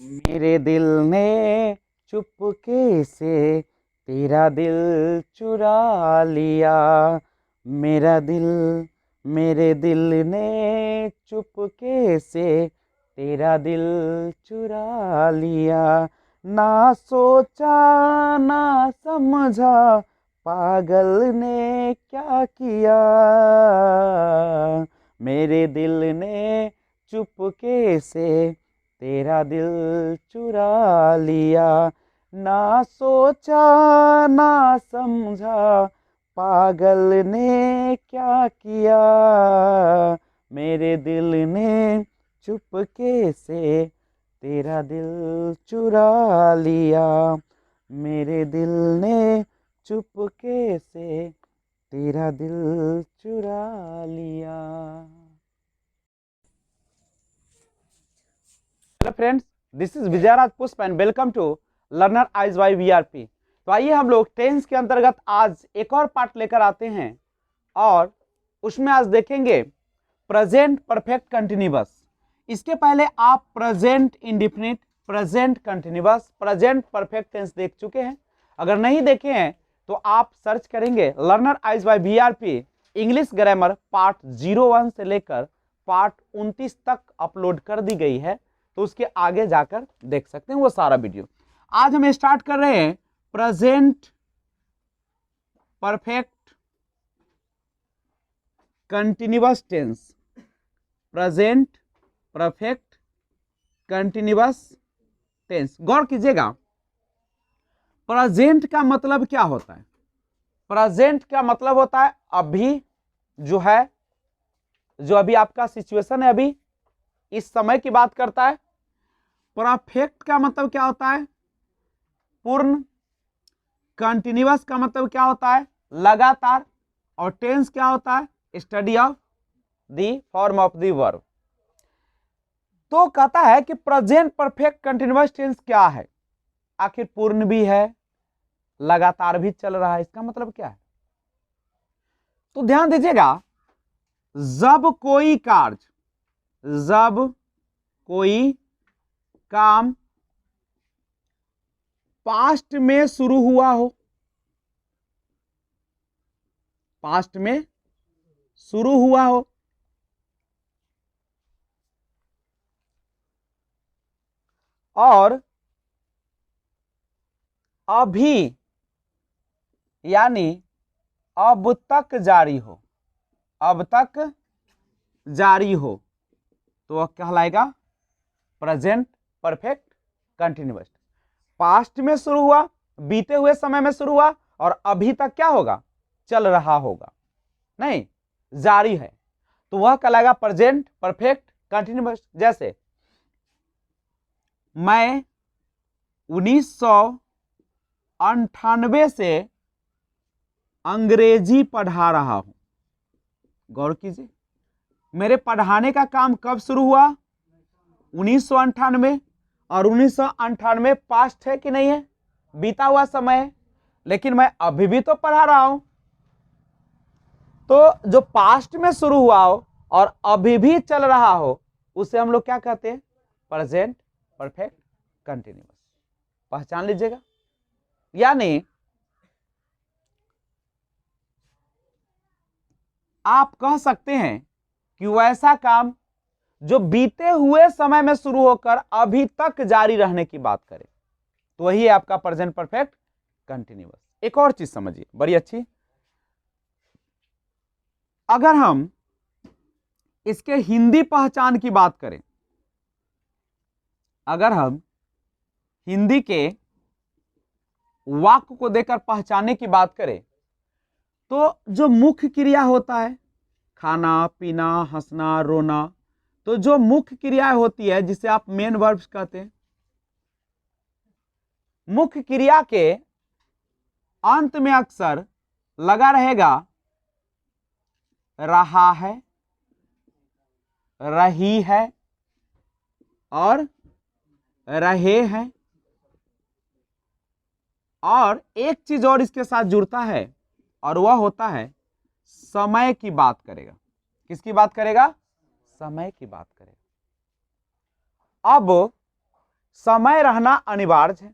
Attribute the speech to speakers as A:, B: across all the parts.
A: मेरे दिल ने चुपके से तेरा दिल चुरा लिया। मेरे दिल ने चुपके से तेरा दिल चुरा लिया। ना सोचा ना समझा पागल ने क्या किया। मेरे दिल ने चुपके से तेरा दिल चुरा लिया। ना सोचा ना समझा पागल ने क्या किया। मेरे दिल ने चुपके से तेरा दिल चुरा लिया। मेरे दिल ने चुपके से तेरा दिल चुरा लिया। Hello friends, this is Vijayraj Pushp and welcome to learner eyes by VRP. तो आइए हम लोग टेंस के अंतर्गत आज एक और पार्ट लेकर आते हैं और उसमें आज देखेंगे प्रेजेंट परफेक्ट कंटिन्यूअस। इसके पहले आप present indefinite, present continuous, present perfect tense देख चुके हैं। अगर नहीं देखे हैं तो आप सर्च करेंगे learner eyes by VRP English grammar part 01 से लेकर पार्ट 29 तक अपलोड कर दी गई है, तो उसके आगे जाकर देख सकते हैं वो सारा वीडियो। आज हम स्टार्ट कर रहे हैं present perfect continuous tense. Present perfect continuous tense, गौर कीजिएगा। प्रेजेंट का मतलब क्या होता है? प्रेजेंट का मतलब होता है अभी जो है, जो अभी आपका सिचुएशन है, अभी इस समय की बात करता है। परफेक्ट का मतलब क्या होता है? पूर्ण। कंटिन्यूअस का मतलब क्या होता है? लगातार। और टेंस क्या होता है? Study of the form of the verb. तो कहता है कि प्रेजेंट परफेक्ट कंटिन्यूअस टेंस क्या है? आखिर पूर्ण भी है, लगातार भी चल रहा है, इसका मतलब क्या है? तो ध्यान दीजिएगा, जब कोई काम पास्ट में शुरू हुआ हो, पास्ट में शुरू हुआ हो, और अभी यानी अब तक जारी हो, अब तक जारी हो, तो वह कहलाएगा प्रेजेंट परफेक्ट कंटिन्यूअस। पास्ट में शुरू हुआ, बीते हुए समय में शुरू हुआ, और अभी तक क्या होगा? चल रहा होगा, नहीं जारी है, तो वह कहलाएगा प्रेजेंट परफेक्ट कंटिन्यूअस। जैसे मैं 1998 से अंग्रेजी पढ़ा रहा हूं। गौर कीजिए, मेरे पढ़ाने का काम कब शुरू हुआ? 1998। और 1998 पास्ट है कि नहीं है? बीता हुआ समय है, लेकिन मैं अभी भी तो पढ़ा रहा हूं। तो जो पास्ट में शुरू हुआ हो और अभी भी चल रहा हो, उसे हम लोग क्या कहते हैं? Present perfect continuous. पहचान लीजिएगा। यानी आप कह सकते हैं कि वैसा काम जो बीते हुए समय में शुरू होकर अभी तक जारी रहने की बात करे, तो वही है आपका प्रेजेंट परफेक्ट कंटिन्यूअस। एक और चीज समझिए बड़ी अच्छी, अगर हम इसके हिंदी पहचान की बात करें, अगर हम हिंदी के वाक्य को देकर पहचानने की बात करें, तो जो मुख्य क्रिया होता है, खाना पीना हंसना रोना, तो जो मुख्य क्रिया होती है जिसे आप मेन वर्ब्स कहते हैं, मुख्य क्रिया के अंत में अक्सर लगा रहेगा रहा है, रही है और रहे हैं। और एक चीज और इसके साथ जुड़ता है, और वह होता है समय की बात करेगा। किसकी बात करेगा? समय की बात करेगा। अब समय रहना अनिवार्य है।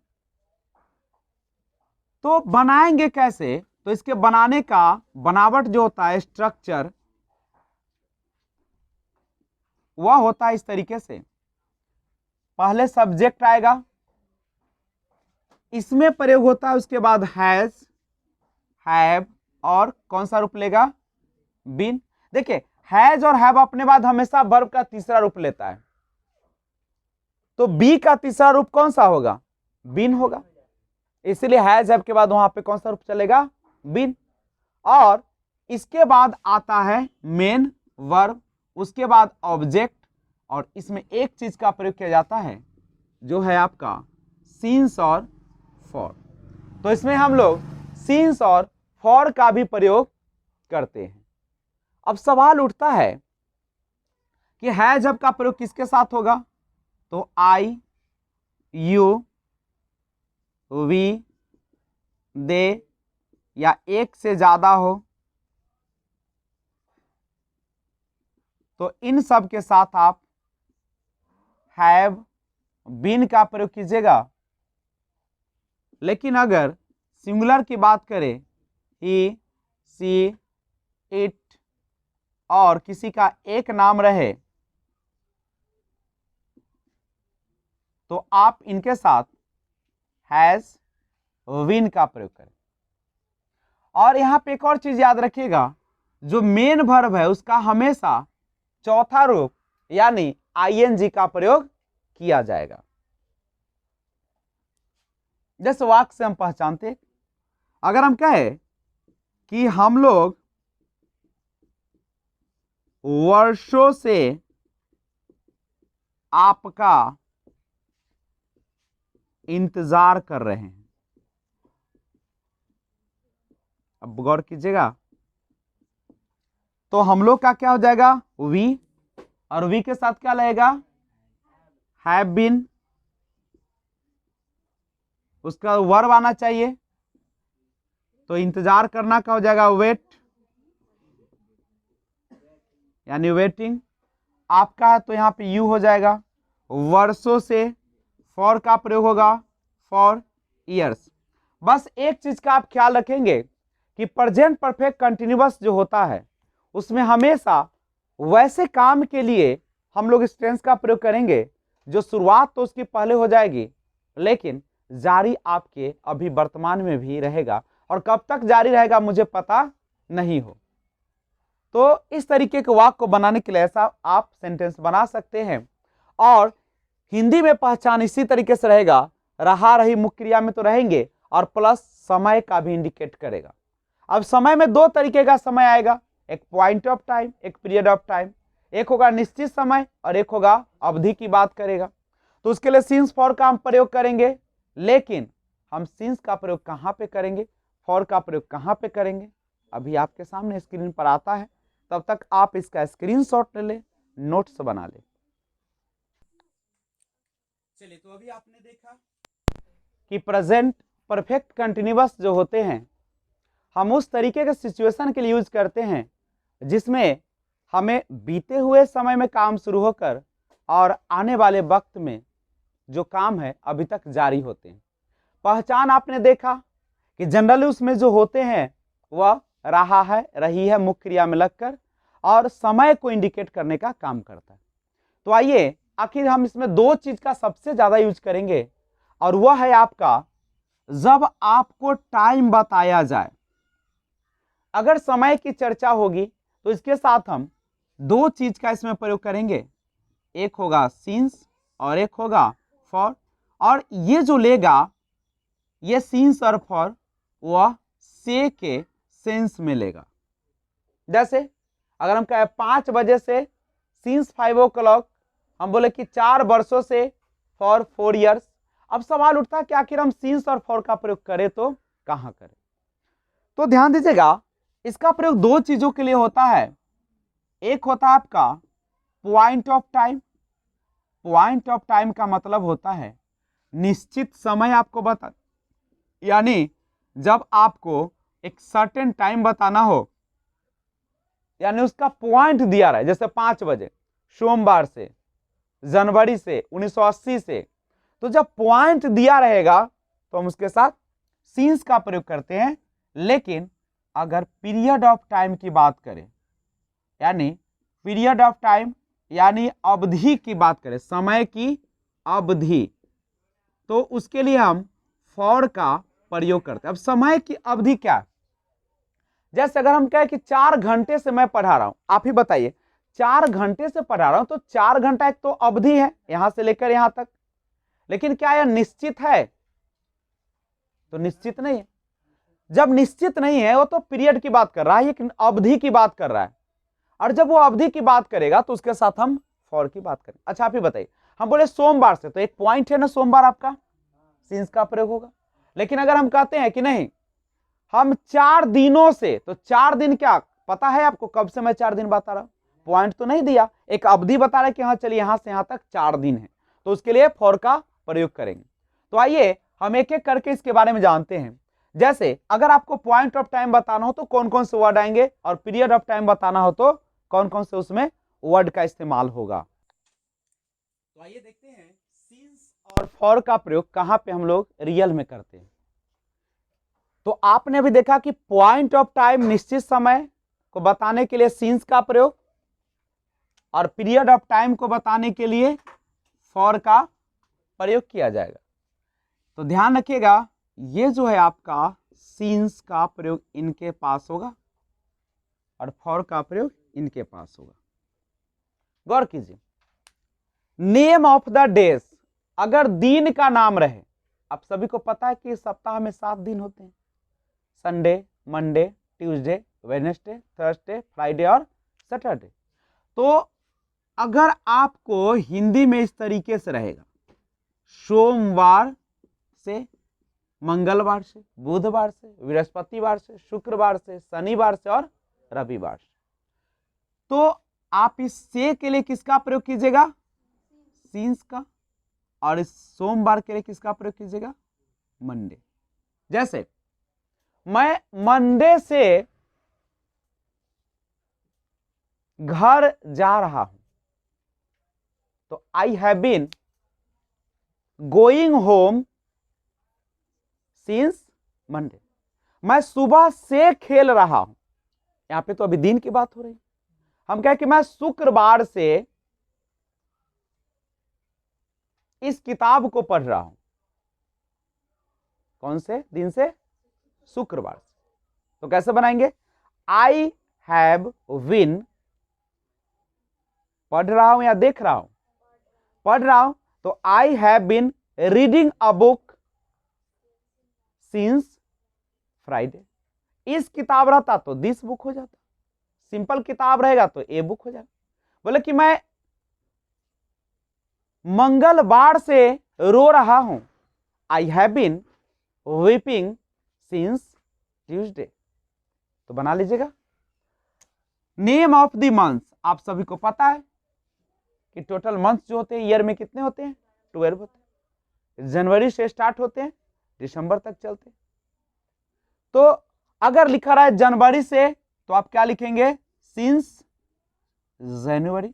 A: तो बनाएंगे कैसे? तो इसके बनाने का बनावट जो होता है, स्ट्रक्चर, वह होता है इस तरीके से। पहले सब्जेक्ट आएगा, इसमें प्रयोग होता है, उसके बाद हैज, हैव, और कौन सा रूप लेगा? बीन। देखिए, हैज और हैव अपने बाद हमेशा वर्ब का तीसरा रूप लेता है, तो बी का तीसरा रूप कौन सा होगा? बीन होगा। इसलिए हैज हैव के बाद वहां पे कौन सा रूप चलेगा? बीन। और इसके बाद आता है मेन वर्ब, उसके बाद ऑब्जेक्ट, और इसमें एक चीज का प्रयोग किया जाता है जो है आपका सिंस और फॉर। तो इसमें हम लोग सिंस और फॉर का भी प्रयोग करते हैं। अब सवाल उठता है कि हैज हैव का प्रयोग किसके साथ होगा? तो आई, यू, वी, दे, या एक से ज्यादा हो, तो इन सब के साथ आप हैव, बीन का प्रयोग कीजिएगा। लेकिन अगर सिंगुलर की बात करें, ही, सी, इट, और किसी का एक नाम रहे, तो आप इनके साथ हैज, विन का प्रयोग करें। और यहां पे एक और चीज याद रखिएगा, जो मेन वर्ब है उसका हमेशा चौथा रूप यानी आईएनजी का प्रयोग किया जाएगा। जैसे वाक्य से हम पहचानते, अगर हम कहें कि हम लोग वर्षों से आपका इंतजार कर रहे हैं, अब गौर कीजिएगा, तो हम लोग का क्या हो जाएगा? वी, और वी के साथ क्या लगेगा? हैव बीन, उसका वर्ब आना चाहिए, तो इंतजार करना का हो जाएगा वेट, यानी वेटिंग। आपका है तो यहां पे यू हो जाएगा। वर्षों से फॉर का प्रयोग होगा, फॉर ईयर्स। बस एक चीज का आप ख्याल रखेंगे कि प्रेजेंट परफेक्ट कंटिन्यूअस जो होता है उसमें हमेशा वैसे काम के लिए हम लोग इस टेंस का प्रयोग करेंगे जो शुरुआत तो उसकी पहले हो जाएगी, लेकिन जारी आपके अभी वर्तमान में भी रहेगा, और कब तक जारी रहेगा मुझे पता नहीं हो। तो इस तरीके के वाक्य को बनाने के लिए ऐसा आप सेंटेंस बना सकते हैं। और हिंदी में पहचान इसी तरीके से रहेगा, रहा रही मुख्य क्रिया में तो रहेंगे, और प्लस समय का भी इंडिकेट करेगा। अब समय में दो तरीके का समय आएगा, एक पॉइंट ऑफ टाइम, एक पीरियड ऑफ टाइम। एक होगा निश्चित समय और एक होगा अवधि की बात करेगा। तो उसके लिए सिंस फॉर का हम प्रयोग करेंगे, लेकिन हम सिंस का प्रयोग कहां पे करेंगे, फॉर का प्रयोग कहां पे करेंगे, अभी आपके सामने स्क्रीन पर आता है। तब तक आप इसका स्क्रीनशॉट ले ले, नोट्स बना ले। चलिए, तो अभी आपने देखा कि प्रेजेंट परफेक्ट कंटिन्यूअस जो होते हैं हम उस तरीके के सिचुएशन के लिए यूज करते हैं जिसमें हमें बीते हुए समय में काम शुरू होकर और आने वाले वक्त में जो काम है अभी तक जारी होते हैं। पहचान आपने देखा कि जनरली उसमें जो होते हैं वह रहा है, रही है मुख्य क्रिया में लगकर और समय को इंडिकेट करने का काम करता है। तो आइए आखिर हम इसमें दो चीज का सबसे ज्यादा यूज करेंगे, और वह है आपका जब आपको टाइम बताया जाए। अगर समय की चर्चा होगी तो इसके साथ हम दो चीज का इसमें प्रयोग करेंगे, एक होगा सिंस और एक होगा फॉर। और ये जो लेगा ये सिंस और फॉर वह से के सेंस में लेगा। जैसे अगर हम कहें 5 बजे से सिंस 5 o'clock, हम बोले कि 4 वर्षों से फॉर 4 years। अब सवाल उठता है कि आखिर हम सिंस और फॉर का प्रयोग करें तो कहां करें। तो ध्यान दीजिएगा, इसका प्रयोग दो चीजों के लिए होता है। एक होता है आपका point of time. Point of time का मतलब होता है निश्चित समय आपको बता, यानी जब आपको एक सर्टेन टाइम बताना हो, यानी उसका पॉइंट दिया रहा है, जैसे 5 बजे सोमवार से जनवरी से 1980 से, तो जब पॉइंट दिया रहेगा तो हम उसके साथ सिंस का प्रयोग करते हैं। लेकिन अगर पीरियड ऑफ टाइम की बात करें, यानी पीरियड ऑफ टाइम यानी अवधि की बात करें, समय की अवधि, तो उसके लिए हम फॉर का प्रयोग करते हैं। अब समय की अवधि क्या है? जैसे अगर हम कहें कि 4 घंटे से मैं पढ़ा रहा हूं, आप ही बताइए, 4 घंटे से पढ़ा रहा हूं तो 4 घंटा एक तो अवधि है यहां से लेकर यहां तक, लेकिन क्या यह निश्चित है? तो निश्चित नहीं है। जब निश्चित नहीं है, वो तो पीरियड की बात कर रहा है, एक अवधि की बात कर रहा है। और जब वो अवधि की बात करेगा तो उसके साथ हम फॉर की बात करें। अच्छा आप ही बताइए, हम बोले सोमवार से, तो एक पॉइंट है ना, सोमवार आपका सिंस का प्रयोग होगा। लेकिन अगर हम कहते हैं कि नहीं हम 4 दिनों से, तो 4 दिन क्या पता है आपको कब से मैं 4 दिन बता रहा हूं? पॉइंट तो नहीं दिया, एक अवधि बता रहा है कि हाँ चलिए यहां से यहां तक 4 दिन है, तो उसके लिए फॉर का प्रयोग करेंगे। तो आइए हम एक एक करके इसके बारे में जानते हैं। जैसे अगर आपको पॉइंट ऑफ टाइम बताना हो तो कौन कौन से वर्ड आएंगे, और पीरियड ऑफ टाइम बताना हो तो कौन कौन से उसमें वर्ड का इस्तेमाल होगा। तो आइए देखते हैं सिंस और फॉर का प्रयोग कहां पे हम लोग रियल में करते हैं। तो आपने भी देखा कि पॉइंट ऑफ टाइम निश्चित समय को बताने के लिए सिंस का प्रयोग, और पीरियड ऑफ टाइम को बताने के लिए फॉर का प्रयोग किया जाएगा। तो ध्यान रखिएगा, ये जो है आपका सिंस का प्रयोग इनके पास होगा और फॉर का प्रयोग इनके पास होगा। गौर कीजिए, नेम ऑफ द डेज, अगर दिन का नाम रहे, आप सभी को पता है कि सप्ताह में 7 दिन होते हैं, Sunday, Monday, Tuesday, Wednesday, Thursday, Friday और सैटरडे। तो अगर आपको हिंदी में इस तरीके से रहेगा, सोमवार से, मंगलवार से, बुधवार से, बृहस्पतिवार से, शुक्रवार से, शनिवार से और रविवार से, तो आप इस से के लिए किसका प्रयोग कीजिएगा? सिंस का। और इस सोमवार के लिए किसका प्रयोग कीजिएगा? मंडे। जैसे मैं मंडे से घर जा रहा हूं, तो I have been going home since Monday. मैं सुबह से खेल रहा हूं, यहां पे तो अभी दिन की बात हो रही है। हम कहें कि मैं शुक्रवार से इस किताब को पढ़ रहा हूं, कौन से दिन से? शुक्रवार से। तो कैसे बनाएंगे? आई हैव बीन, पढ़ रहा हूं या देख रहा हूं? पढ़ रहा हूं, तो I have been reading a book since Friday. इस किताब रहता तो दिस बुक हो जाता, सिंपल किताब रहेगा तो ए बुक हो जाएगा। बोले कि मैं मंगलवार से रो रहा हूं, I have been weeping since Tuesday. तो बना लीजिएगा। नेम ऑफ द मंथ, आप सभी को पता है कि टोटल मंथ जो होते हैं ईयर में कितने होते हैं? 12 होते हैं। जनवरी से स्टार्ट होते हैं, दिसंबर तक चलते हैं। तो अगर लिखा रहा है जनवरी से, तो आप क्या लिखेंगे? Since January.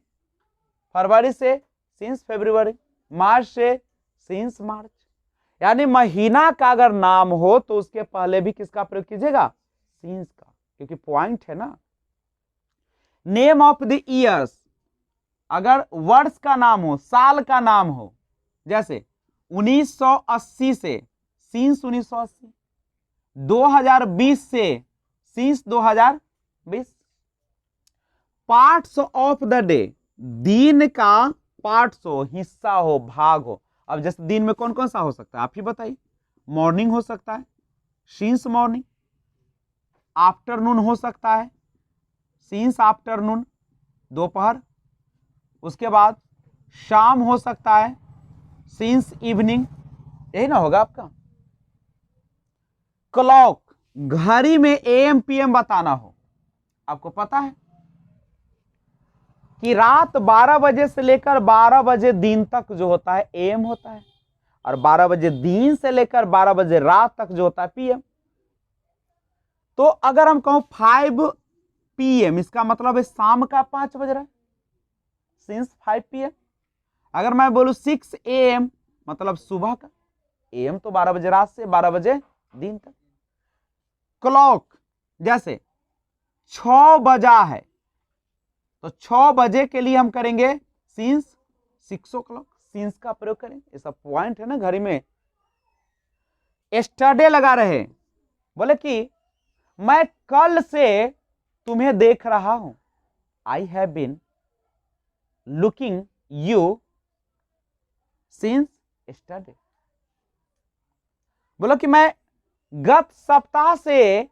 A: फरवरी से सिंस फरवरी, मार्च से सिंस मार्च। यानी महीना का अगर नाम हो तो उसके पहले भी किसका प्रयोग कीजिएगा? सिंस का, क्योंकि पॉइंट है ना। नेम ऑफ द ईयर्स, अगर वर्ष का नाम हो, साल का नाम हो, जैसे 1980 से सिंस 1980, 2020 से since 2020। Parts of the day, दिन का पार्ट्स हो, हिस्सा हो, भाग हो। अब जैसे दिन में कौन कौन सा हो सकता है आप ही बताइए? मॉर्निंग हो सकता है, सिंस मॉर्निंग। आफ्टरनून हो सकता है, सिंस आफ्टरनून, दोपहर। उसके बाद शाम हो सकता है, सिंस इवनिंग। यही ना होगा आपका। क्लॉक, घड़ी में एएम पीएम बताना हो, आपको पता है कि रात 12 बजे से लेकर 12 बजे दिन तक जो होता है एएम होता है, और 12 बजे दिन से लेकर 12 बजे रात तक जो होता है पीएम। तो अगर हम कहूं 5 पीएम, इसका मतलब है शाम का 5 बज रहा है, सिंस 5 पीएम। अगर मैं बोलूं 6 AM, मतलब सुबह का, एएम तो 12 बजे रात से 12 बजे दिन तक। क्लॉक, जैसे 6 बजा है तो 6 बजे के लिए हम करेंगे सिंस 6 o'clock, सिंस का प्रयोग करें। ये सब पॉइंट है ना घड़ी में। एस्टरडे लगा रहे, बोले कि मैं कल से तुम्हें देख रहा हूं, I have been looking you since yesterday. बोलो कि मैं गत सप्ताह से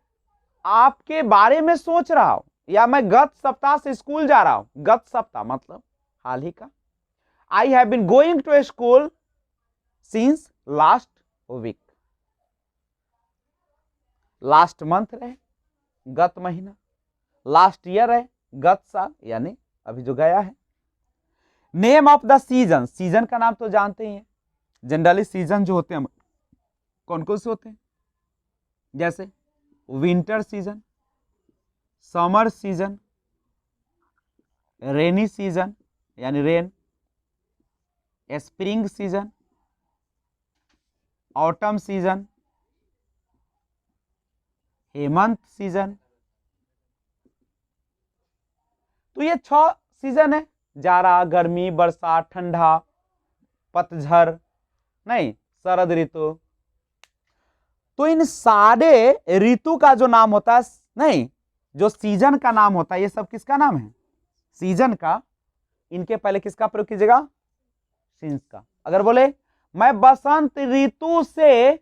A: आपके बारे में सोच रहा हूं, या मैं गत सप्ताह से स्कूल जा रहा हूं। गत सप्ताह मतलब हाल ही का। I have been going to school since last week. Last month रहे, गत महीना। लास्ट ईयर है, गत साल, यानी अभी जो गया है। Name of the season, season का नाम तो जानते ही हैं। जनरली सीजन जो होते हैं कौन कौन से होते हैं, जैसे winter season, summer season, rainy season यानी rain, spring season, autumn season, Hemant season. तो ये 6 सीजन है, जाड़ा, गर्मी, बरसात, ठंडा, पतझड़, नहीं शरद ऋतु। तो इन सारे ऋतु का जो नाम होता है, नहीं जो सीजन का नाम होता है, ये सब किसका नाम है, सीजन का। इनके पहले किसका प्रयोग कीजिएगा, सिंस का। अगर बोले मैं बसंत ऋतु से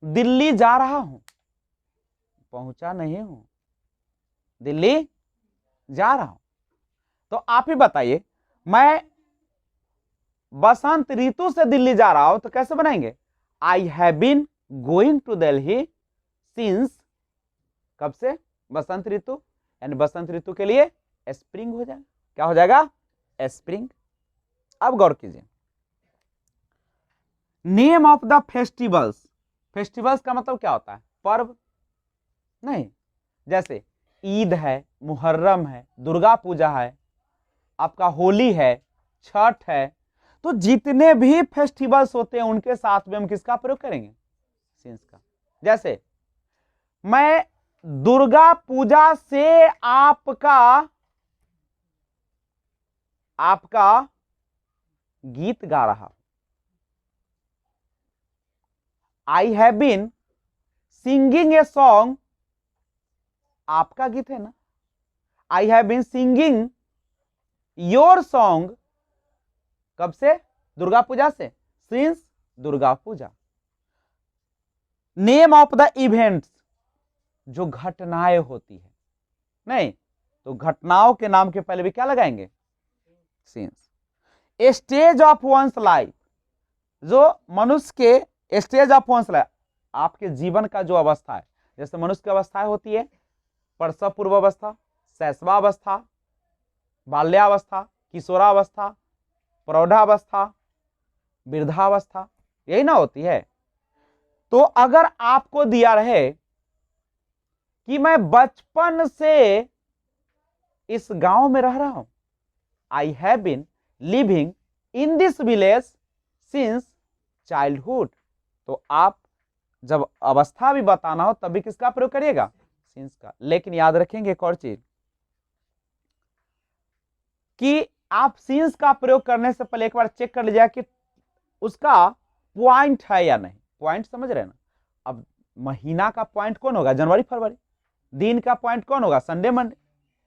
A: दिल्ली जा रहा हूं, पहुंचा नहीं हूं, दिल्ली जा रहा हूं, तो आप ही बताइए, मैं बसंत ऋतु से दिल्ली जा रहा हूं तो कैसे बनाएंगे, I have been going to Delhi since, कब से, बसंत ऋतु, यानी बसंत ऋतु के लिए स्प्रिंग हो जाएगा। क्या हो जाएगा, स्प्रिंग। अब गौर कीजिए, name of the festivals, festivals का मतलब क्या होता है, पर्व, नहीं जैसे ईद है, मुहर्रम है, दुर्गा पूजा है, आपका होली है, छठ है। तो जितने भी फेस्टिवल्स होते हैं उनके साथ में हम किसका प्रयोग करेंगे, सिंस का। जैसे मैं दुर्गा पूजा से आपका गीत गा रहा, I have been singing a song, आपका गीत है ना, I have been singing your song, कब से, दुर्गा पूजा से, since Durga Puja. Name of the events, जो घटनाएं होती है, नहीं तो घटनाओं के नाम के पहले भी क्या लगाएंगे, since. Stage of one's life, जो मनुष्य के स्टेज ऑफ वंस लाइफ, आपके जीवन का जो अवस्था है, जैसे मनुष्य की अवस्थाएं होती है, प्रसव पूर्व अवस्था, शैशवावस्था, बाल्यावस्था, किशोरावस्था, प्रौढ़ावस्था, वृद्धावस्था, यही ना होती है। तो अगर आपको दिया रहे कि मैं बचपन से इस गांव में रह रहा हूं, I have been living in this village since childhood, तो आप जब अवस्था भी बताना हो तभी किसका प्रयोग करिएगा, सिंस का। लेकिन याद रखेंगे एक और चीज कि आप सिंस का प्रयोग करने से पहले एक बार चेक कर लीजिए कि उसका पॉइंट है या नहीं। पॉइंट समझ रहे हैं ना, अब महीना का पॉइंट कौन होगा, जनवरी फरवरी। दिन का पॉइंट कौन होगा, संडे मंडे।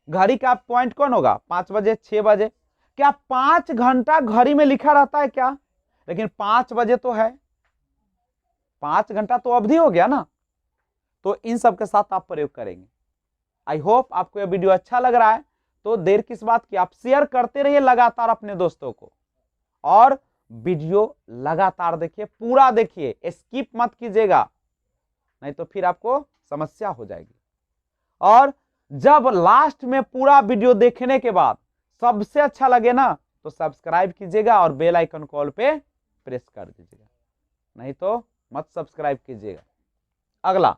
A: घड़ी का पॉइंट कौन होगा, 5 बजे 6 बजे। क्या 5 घंटा घड़ी में लिखा रहता है क्या, लेकिन 5 बजे तो है, 5 घंटा तो अवधि हो गया ना। तो इन सब के साथ आप प्रयोग करेंगे। आई होप आपको यह वीडियो अच्छा लग रहा है, तो देर किस बात की, आप शेयर करते रहिए लगातार अपने दोस्तों को, और वीडियो लगातार देखिए, पूरा देखिए, स्किप मत कीजिएगा, नहीं तो फिर आपको समस्या हो जाएगी। और जब लास्ट में पूरा वीडियो देखने के बाद सबसे अच्छा लगे ना, तो सब्सक्राइब कीजिएगा और बेल आइकन कॉल पे प्रेस कर दीजिएगा, नहीं तो मत सब्सक्राइब कीजिएगा। अगला,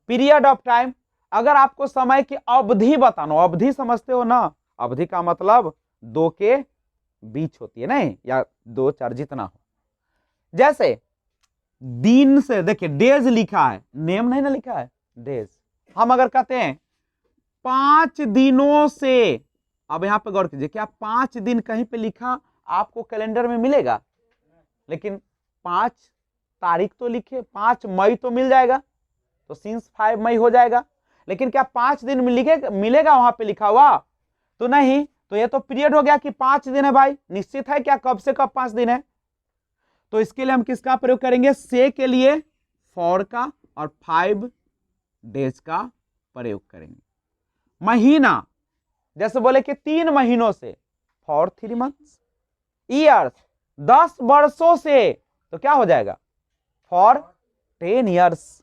A: पीरियड ऑफ टाइम। अगर आपको समय की अवधि बताना, अवधि समझते हो ना, अवधि का मतलब 2 के बीच होती है नहीं, या 2 4 जितना हो। जैसे दिन से देखिए डेज लिखा है, नेम नहीं ना लिखा है, डेज। हम अगर कहते हैं 5 दिनों से, अब यहां पे गौर कीजिए, क्या 5 दिन कहीं पे लिखा आपको कैलेंडर में मिलेगा? लेकिन 5 तारीख तो लिखे, 5 मई तो मिल जाएगा, तो सिंस 5 मई हो जाएगा। लेकिन क्या 5 दिन में मिलेगा वहां पे लिखा हुआ? तो नहीं। तो ये तो पीरियड हो गया कि 5 दिन है भाई, निश्चित है क्या कब से कब 5 दिन है? तो इसके लिए हम किसका प्रयोग करेंगे? से के लिए फॉर का और 5 डेज का प्रयोग करेंगे। महीना, जैसे बोले कि 3 महीनों से, फॉर 3 मंथ्स। ईयर्स, 10 वर्षों से, तो क्या हो जाएगा? For 10 years.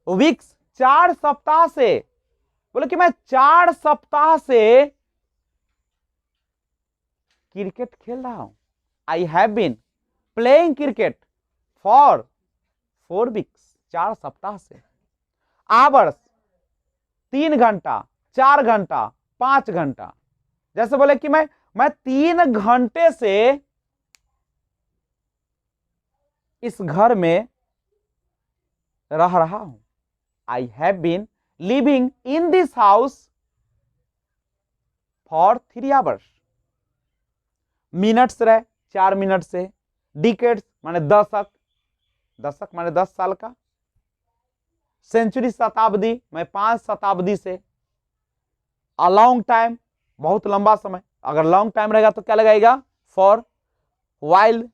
A: वीक्स, 4 सप्ताह से, बोले कि मैं 4 सप्ताह से क्रिकेट खेल रहा हूं। I have been playing cricket for 4 weeks, 4 सप्ताह से। आवर्स, 3 घंटा, 4 घंटा, 5 घंटा। जैसे बोले कि मैं 3 घंटे से इस घर में रह रहा हूं। I have been living in this house for 3 hours. Minutes रहे, 4 मिनट से। डिकेड्स माने दशक, दशक माने 10 साल का। सेंचुरी, शताब्दी, मैं 5 शताब्दी से। अ लॉन्ग टाइम, बहुत लंबा समय। अगर लॉन्ग टाइम रहेगा तो क्या लगाएगा? For while,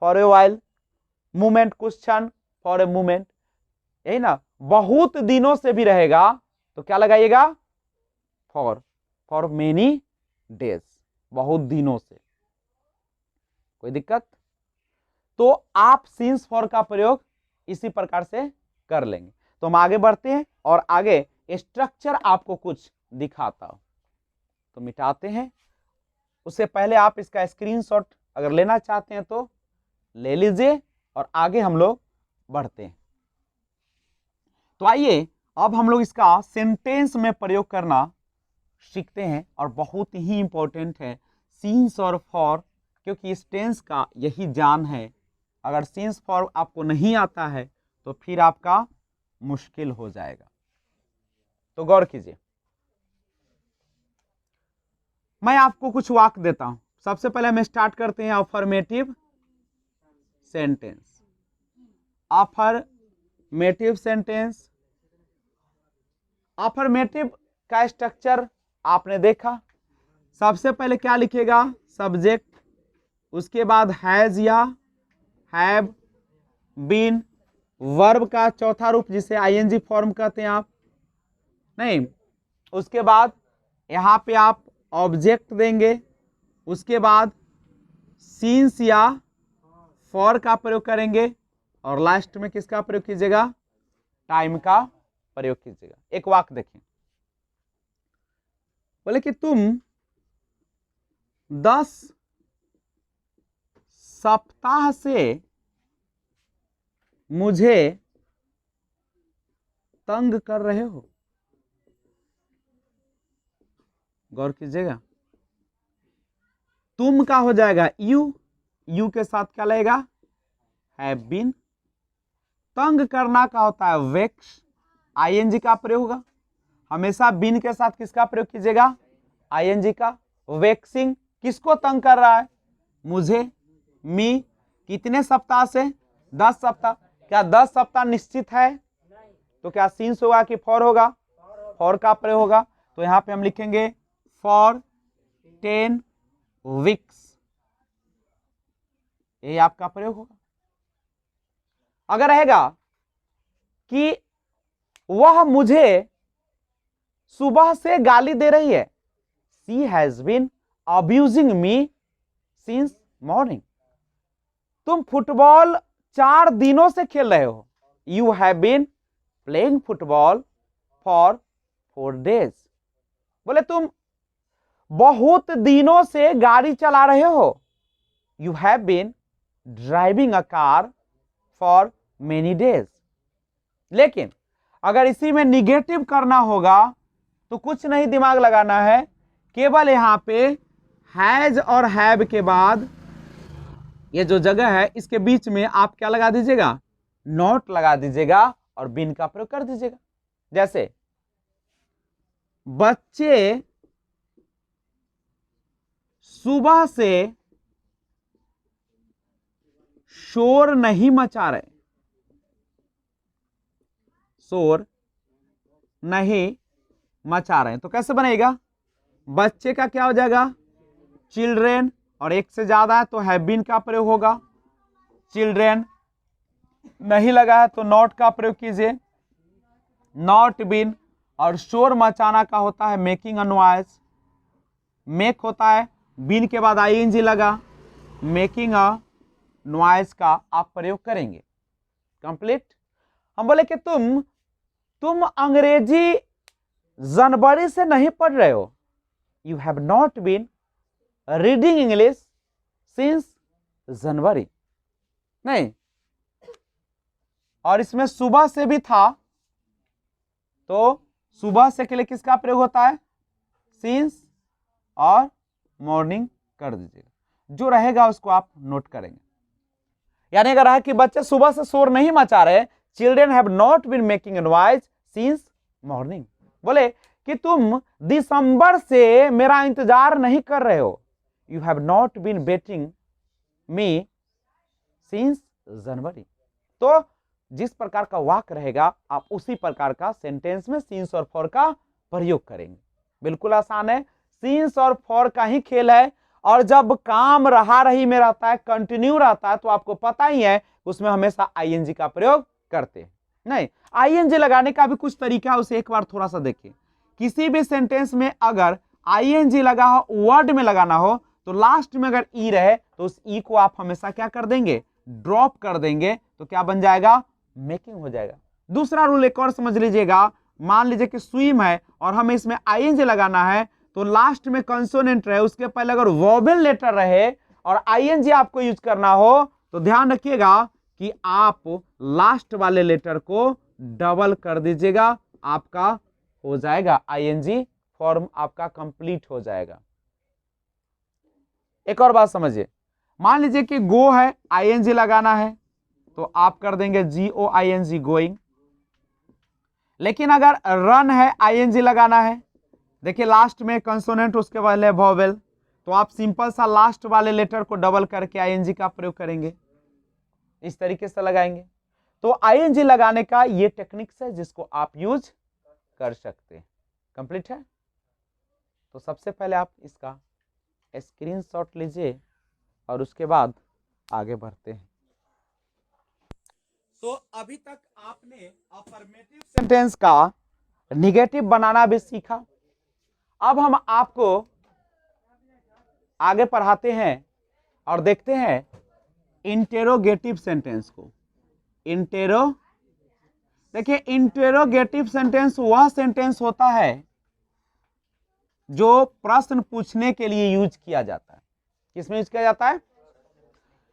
A: for a while. Movement, कुछ क्षण, फॉर ए मूवमेंट, यही ना। बहुत दिनों से भी रहेगा तो क्या लगाइएगा? फॉर मेनी डेज, बहुत दिनों से। कोई दिक्कत? तो आप सिंस फॉर का प्रयोग इसी प्रकार से कर लेंगे। तो हम आगे बढ़ते हैं और आगे स्ट्रक्चर आपको कुछ दिखाता हूं। तो मिटाते हैं, उससे पहले आप इसका स्क्रीनशॉट अगर लेना चाहते हैं तो ले लीजिए और आगे हम लोग बढ़ते हैं। तो आइए अब हम लोग इसका सेंटेंस में प्रयोग करना सीखते हैं, और बहुत ही इंपॉर्टेंट है सिंस और फॉर, क्योंकि इस टेंस का यही जान है। अगर सिंस फॉर आपको नहीं आता है तो फिर आपका मुश्किल हो जाएगा। तो गौर कीजिए, मैं आपको कुछ वाक्य देता हूं। सबसे पहले हम स्टार्ट करते हैं affirmative sentence. Affirmative sentence, affirmative का स्ट्रक्चर आपने देखा। सबसे पहले क्या लिखेगा? सब्जेक्ट, उसके बाद हैज या हैव बीन, वर्ब का चौथा रूप जिसे आईएनजी फॉर्म कहते हैं आप, नहीं। उसके बाद यहां पे आप ऑब्जेक्ट देंगे। उसके बाद सिंस या फॉर का प्रयोग करेंगे, और लास्ट में किसका प्रयोग कीजिएगा? टाइम का प्रयोग कीजिएगा। एक वाक्य देखिए, बोले कि तुम 10 सप्ताह से मुझे तंग कर रहे हो। गौर कीजिएगा, तुम का हो जाएगा यू के साथ क्या लगेगा? Have been. तंग करना का होता है वेक्स, आईएनजी का प्रयोग होगा। हमेशा बीन के साथ किसका प्रयोग कीजिएगा? आईएनजी का। वेक्सिंग, किसको तंग कर रहा है? मुझे। मी, कितने सप्ताह से? 10 सप्ताह। क्या 10 सप्ताह निश्चित है? तो क्या सिंस होगा कि फॉर होगा? फॉर का प्रयोग होगा। तो यहां पे हम लिखेंगे फॉर 10 वीक्स, ये आपका प्रयोग होगा। अगर रहेगा कि वह मुझे सुबह से गाली दे रही है, she has been abusing me since morning. तुम फुटबॉल 4 दिनों से खेल रहे हो, you have been playing football for 4 days. बोले तुम बहुत दिनों से गाड़ी चला रहे हो, you have been driving a car for many days. लेकिन अगर इसी में निगेटिव करना होगा तो कुछ नहीं दिमाग लगाना है, केवल यहां पे हैज और हैव के बाद ये जो जगह है इसके बीच में आप क्या लगा दीजिएगा, नॉट लगा दीजिएगा और बीन का प्रयोग कर दीजिएगा। जैसे बच्चे सुबह से शोर नहीं मचा रहे, शोर नहीं मचा रहे, तो कैसे बनेगा, बच्चे का क्या हो जाएगा, चिल्ड्रेन, और एक से ज्यादा है तो हैव बीन का प्रयोग होगा। चिल्ड्रेन नहीं लगा है तो नॉट का प्रयोग कीजिए, नॉट बीन, और शोर मचाना का होता है मेकिंग अ नॉइज, मेक होता है, बीन के बाद आईएनजी लगा, मेकिंग अ नॉइज का आप प्रयोग करेंगे। कंप्लीट। हम बोले कि तुम अंग्रेजी जनवरी से नहीं पढ़ रहे हो, you have not been reading English since January, नहीं, और इसमें सुबह से भी था तो सुबह से के लिए किसका प्रयोग होता है, सिंस और मॉर्निंग कर दीजिएगा, जो रहेगा उसको आप नोट करेंगे। यानी अगर है कि बच्चे सुबह से शोर नहीं मचा रहे, children have not been making a noise since morning. बोले कि तुम दिसंबर से मेरा इंतजार नहीं कर रहे हो, you have not been waiting me since January. तो जिस प्रकार का वाक्य रहेगा आप उसी प्रकार का सेंटेंस में सिंस और फॉर का प्रयोग करेंगे। बिल्कुल आसान है, सिंस और फॉर का ही खेल है, और जब काम रहा रही में रहता है, कंटिन्यू रहता है, तो आपको पता ही है उसमें हमेशा आईएनजी का प्रयोग करते हैं। नहीं, आईएनजी लगाने का भी कुछ तरीका है, उसे एक बार थोड़ा सा देखिए। किसी भी सेंटेंस में अगर आईएनजी लगा हो, वर्ड में लगाना हो, तो लास्ट में अगर ई रहे तो उस ई को आप हमेशा क्या कर देंगे, ड्रॉप कर देंगे, तो क्या बन जाएगा, मेकिंग हो जाएगा। दूसरा रूल एक और समझ लीजिएगा, मान लीजिए कि स्विम है और हमें इसमें आईएनजी लगाना है, तो लास्ट में कंसोनेंट रहे, उसके पहले अगर वोवेल लेटर रहे और आईएनजी आपको यूज करना हो, तो ध्यान रखिएगा कि आप लास्ट वाले लेटर को डबल कर दीजिएगा, आपका हो जाएगा आईएनजी फॉर्म, आपका कंप्लीट हो जाएगा। एक और बात समझिए, मान लीजिए कि गो है, आईएनजी लगाना है, तो आप कर देंगे GOING, गोइंग। लेकिन अगर रन है, आईएनजी लगाना है, देखिए लास्ट में कंसोनेंट, उसके पहले वोवेल, तो आप सिंपल सा लास्ट वाले लेटर को डबल करके आईएनजी का प्रयोग करेंगे, इस तरीके से लगाएंगे। तो आईएनजी लगाने का ये टेक्निक्स है जिसको आप यूज कर सकते हैं। कंप्लीट है। तो सबसे पहले आप इसका स्क्रीनशॉट लीजिए और उसके बाद आगे बढ़ते हैं। तो अभी तक आपने अफर्मेटिव सेंटेंस का निगेटिव बनाना भी सीखा। अब हम आपको आगे पढ़ाते हैं और देखते हैं इंटेरोगेटिव सेंटेंस को। देखिए, इंटेरोगेटिव सेंटेंस वह सेंटेंस होता है जो प्रश्न पूछने के लिए यूज किया जाता है। किसमें यूज किया जाता है?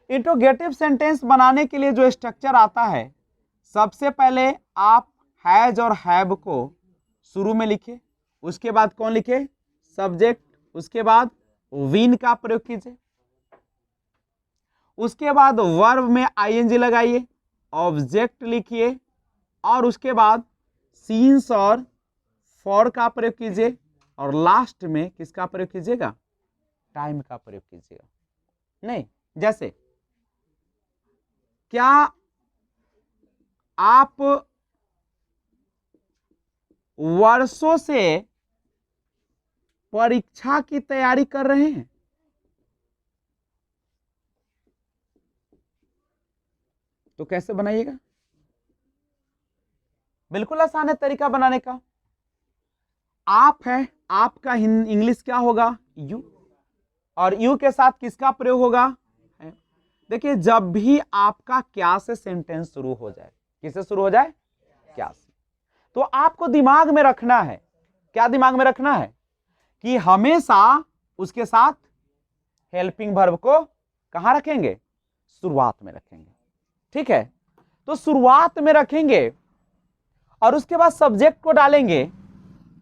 A: इंटेरोगेटिव सेंटेंस बनाने के लिए जो स्ट्रक्चर आता है, सबसे पहले आप हैज और हैव को शुरू में लिखे, उसके बाद कौन लिखे? सब्जेक्ट, उसके बाद विन का प्रयोग कीजिए, उसके बाद वर्ब में आईएनजी लगाइए, ऑब्जेक्ट लिखिए, और उसके बाद सीन्स और फॉर का प्रयोग कीजिए, और लास्ट में किसका प्रयोग कीजिएगा? टाइम का प्रयोग कीजिएगा। नहीं, जैसे क्या आप वर्षों से परीक्षा की तैयारी कर रहे हैं? तो कैसे बनाइएगा? बिल्कुल आसान है तरीका बनाने का। आप है, आपका इंग्लिश क्या होगा? यू, और यू के साथ किसका प्रयोग होगा? देखिए, जब भी आपका क्या से सेंटेंस शुरू हो जाए, किससे शुरू हो जाए? क्या से, तो आपको दिमाग में रखना है, क्या दिमाग में रखना है? कि हमेशा उसके साथ हेल्पिंग वर्ब को कहां रखेंगे? शुरुआत में रखेंगे। ठीक है, तो शुरुआत में रखेंगे और उसके बाद सब्जेक्ट को डालेंगे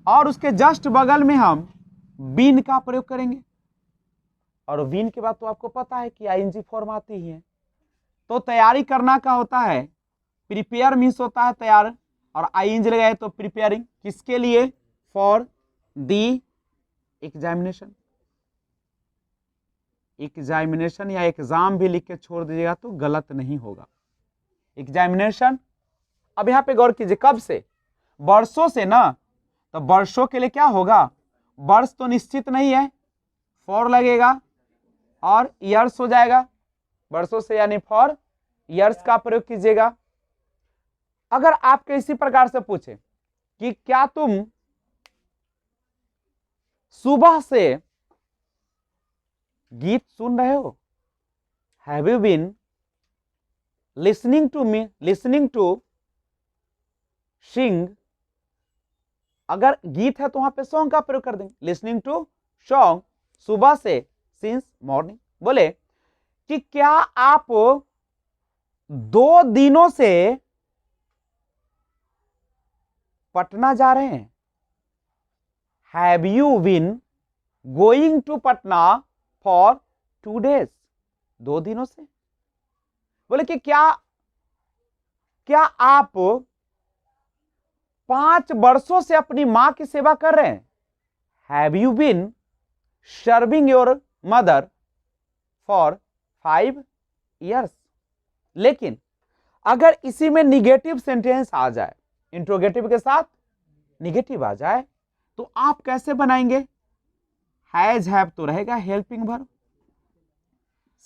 A: और उसके जस्ट बगल में हम बीन का प्रयोग करेंगे। और विन के बाद तो आपको पता है कि आईएनजी फॉर्म आती ही है। तो तैयारी करना का होता है, प्रिपेयर मीन्स होता है तैयार, और आईएनजी लगाए तो प्रिपेयरिंग किसके लिए, फॉर दी एग्जामिनेशन। एग्जामिनेशन या एग्जाम भी लिख के छोड़ दीजिएगा तो गलत नहीं होगा। एग्जामिनेशन, अब यहां पे गौर कीजिए, कब से, वर्षों से ना, तो वर्षों के लिए क्या होगा, वर्ष तो निश्चित नहीं है, फॉर लगेगा और ईयर्स हो जाएगा, वर्षों से यानी फॉर ईयर्स का प्रयोग कीजिएगा। अगर आपके इसी प्रकार से पूछे कि क्या तुम सुबह से गीत सुन रहे हो, have you been listening to sing, अगर गीत है तो वहां पे सॉन्ग का प्रयोग कर देंगे, लिसनिंग टू सॉन्ग सुबह से, सिंस मॉर्निंग। बोले कि क्या आप 2 दिनों से पटना जा रहे हैं, have you been going to Patna for 2 days, 2 दिनों से। बोले कि क्या आप 5 वर्षों से अपनी मां की सेवा कर रहे हैं, have you been serving your mother for 5 years। लेकिन अगर इसी में निगेटिव सेंटेंस आ जाए, इंट्रोगेटिव के साथ निगेटिव आ जाए, तो आप कैसे बनाएंगे, हैज हैव तो रहेगा हेल्पिंग वर्ब,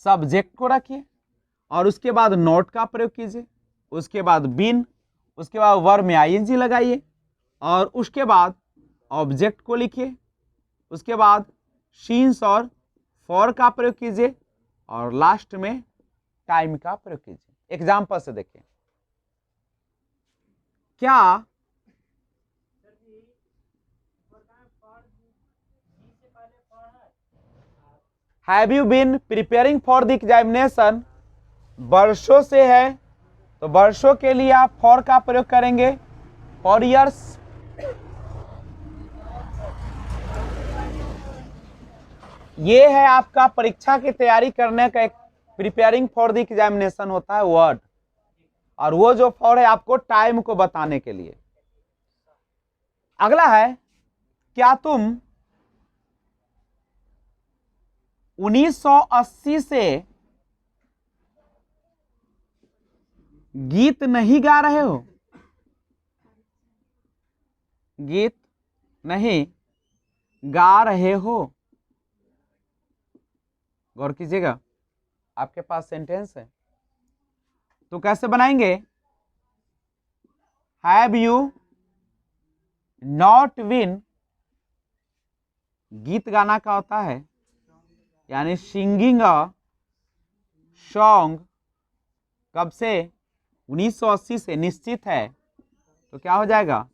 A: सब्जेक्ट को रखिए और उसके बाद नॉट का प्रयोग कीजिए, उसके बाद बीन, उसके बाद वर्ब में आईएनजी लगाइए और उसके बाद ऑब्जेक्ट को लिखिए, उसके बाद सीन्स और फॉर का प्रयोग कीजिए और लास्ट में टाइम का प्रयोग कीजिए। एग्जाम्पल से देखिए, क्या have you been preparing for the examination, वर्षों से है तो वर्षों के लिए आप फॉर का प्रयोग करेंगे, फॉर ईयर्स। ये है आपका परीक्षा की तैयारी करने का एक प्रिपेयरिंग फॉर द एग्जामिनेशन होता है वर्ड, और वो जो फॉर है आपको टाइम को बताने के लिए। अगला है, क्या तुम 1980 से गीत नहीं गा रहे हो, गीत नहीं गा रहे हो। गौर कीजिएगा, आपके पास सेंटेंस है तो कैसे बनाएंगे, हैव यू नॉट बीन, गीत गाना का होता है यानी सिंगिंग अ सॉन्ग, कब से, 1980 से, निश्चित है तो क्या हो जाएगा,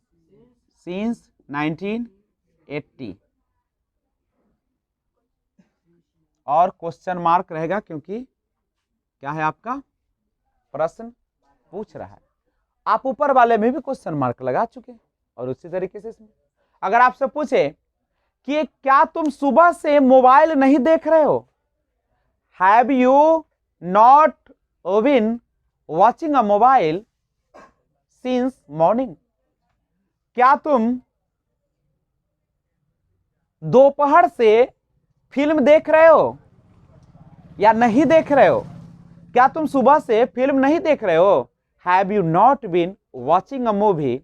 A: सिंस 1980, और क्वेश्चन मार्क रहेगा क्योंकि क्या है, आपका प्रश्न पूछ रहा है। आप ऊपर वाले में भी क्वेश्चन मार्क लगा चुके हैं और उसी तरीके से इसमें अगर आपसे पूछे कि क्या तुम सुबह से मोबाइल नहीं देख रहे हो, have you not been watching a mobile since morning, क्या तुम दोपहर से फिल्म देख रहे हो या नहीं देख रहे हो, क्या तुम सुबह से फिल्म नहीं देख रहे हो, have you not been watching a movie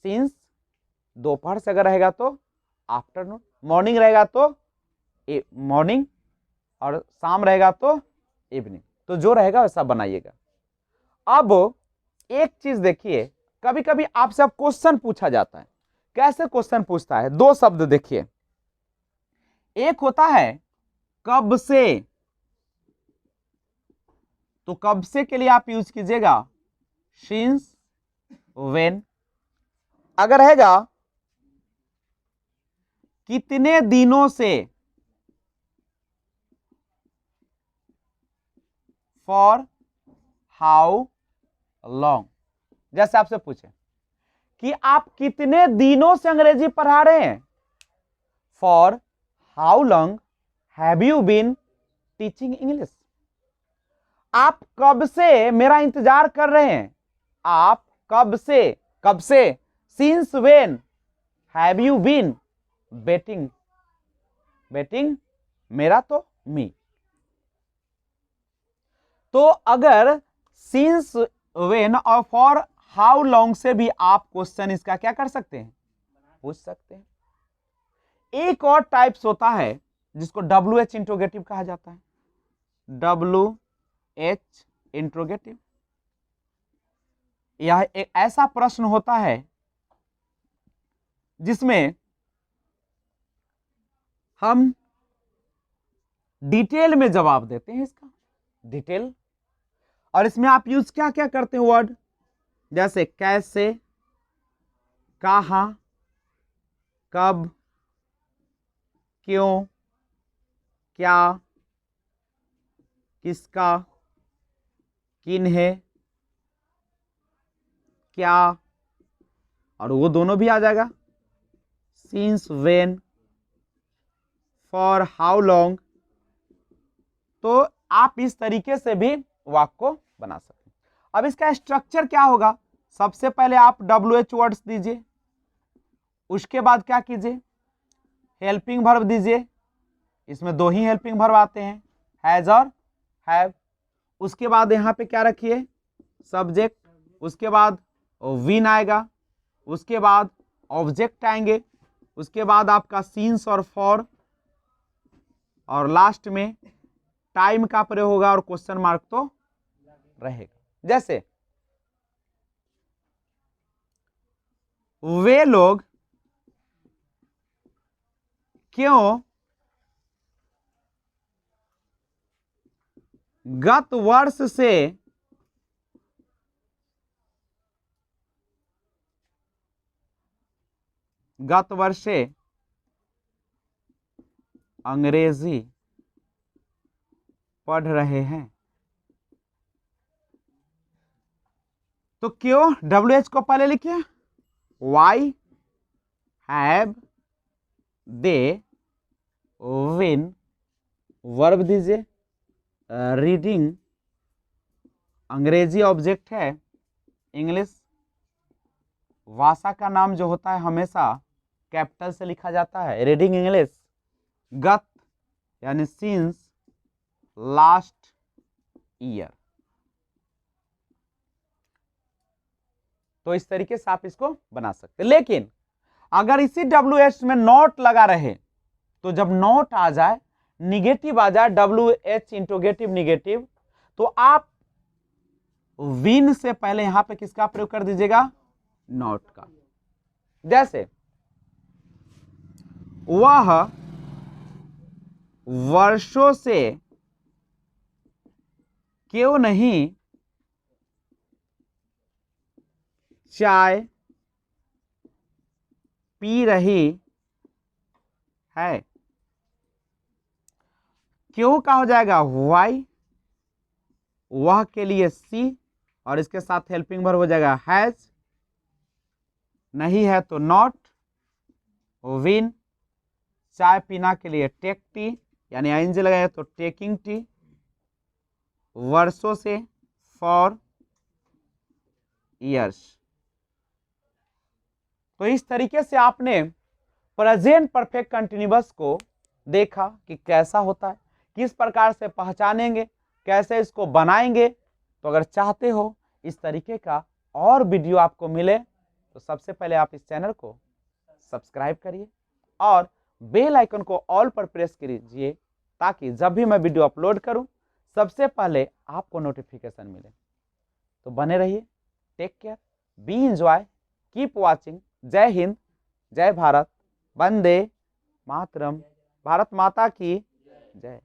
A: since, दोपहर से अगर रहेगा तो आफ्टरनून, मॉर्निंग रहेगा तो मॉर्निंग और शाम रहेगा तो इवनिंग, तो जो रहेगा वैसा बनाइएगा। अब एक चीज देखिए, कभी कभी आपसे अब क्वेश्चन पूछा जाता है, कैसे क्वेश्चन पूछता है, 2 शब्द देखिए, एक होता है कब से, तो कब से के लिए आप यूज कीजिएगा सिंस व्हेन। अगर रहेगा कितने दिनों से, फॉर हाउ लॉन्ग। जैसे आपसे पूछे कि आप कितने दिनों से अंग्रेजी पढ़ा रहे हैं, for how long have you been teaching English? आप कब से मेरा इंतजार कर रहे हैं? आप कब से since when have you been waiting? Waiting मेरा तो मी। तो अगर सिंस व्हेन और फॉर हाउ लॉन्ग से भी आप क्वेश्चन इसका क्या कर सकते हैं, पूछ सकते हैं। एक और टाइप्स होता है जिसको WH इंट्रोगेटिव कहा जाता है। WH इंट्रोगेटिव, यह एक ऐसा प्रश्न होता है जिसमें हम डिटेल में जवाब देते हैं, इसका डिटेल। और इसमें आप यूज क्या क्या करते हैं वर्ड, जैसे कैसे, कहां, कब, क्यों, क्या, किसका, किन्हे, क्या, और वो दोनों भी आ जाएगा, since, when, for how long. तो आप इस तरीके से भी वाक्य को बना सकते हैं। अब इसका स्ट्रक्चर क्या होगा, सबसे पहले आप WH वर्ड्स दीजिए, उसके बाद क्या कीजिए, हेल्पिंग वर्ब दीजिए। इसमें दो ही हेल्पिंग वर्ब आते हैं, हैज और हैव। उसके बाद यहाँ पे क्या रखिए, सब्जेक्ट, उसके बाद विन आएगा, उसके बाद ऑब्जेक्ट आएंगे, उसके बाद आपका सीन्स और फॉर, और लास्ट में टाइम का प्रयोग होगा और क्वेश्चन मार्क तो रहेगा। जैसे वे लोग क्यों गत वर्षे अंग्रेजी पढ़ रहे हैं? तो क्यों WH को पहले लिखिए, why have they win, verb दीजिए, रीडिंग अंग्रेजी ऑब्जेक्ट है, इंग्लिश भाषा का नाम जो होता है हमेशा कैपिटल से लिखा जाता है, रीडिंग इंग्लिश, गत यानी सिंस लास्ट ईयर। तो इस तरीके से आप इसको बना सकते हैं। लेकिन अगर इसी WH में नॉट लगा रहे, तो जब नॉट आ जाए, निगेटिव आ जाए, WH इंट्रोगेटिव निगेटिव, तो आप विन से पहले यहां पे किसका प्रयोग कर दीजिएगा, नॉट का। जैसे वह वर्षों से क्यों नहीं चाय पी रही है? क्यों का हो जाएगा वाई, वह के लिए सी, और इसके साथ हेल्पिंग वर्ब हो जाएगा हैज, नहीं है तो नॉट, विन, चाय पीना के लिए टेक टी, यानी आईएनजी लगाए तो टेकिंग टी, वर्षों से फॉर ईयर्स। तो इस तरीके से आपने प्रेजेंट परफेक्ट कंटिन्यूअस को देखा कि कैसा होता है, किस प्रकार से पहचानेंगे, कैसे इसको बनाएंगे। तो अगर चाहते हो इस तरीके का और वीडियो आपको मिले, तो सबसे पहले आप इस चैनल को सब्सक्राइब करिए और बेल आइकन को ऑल पर प्रेस कीजिए, ताकि जब भी मैं वीडियो अपलोड करूं, सबसे पहले आपको नोटिफिकेशन मिले। तो बने रहिए, take care, be enjoy, keep watching. जय हिंद, जय भारत, वंदे मातरम, भारत माता की जय।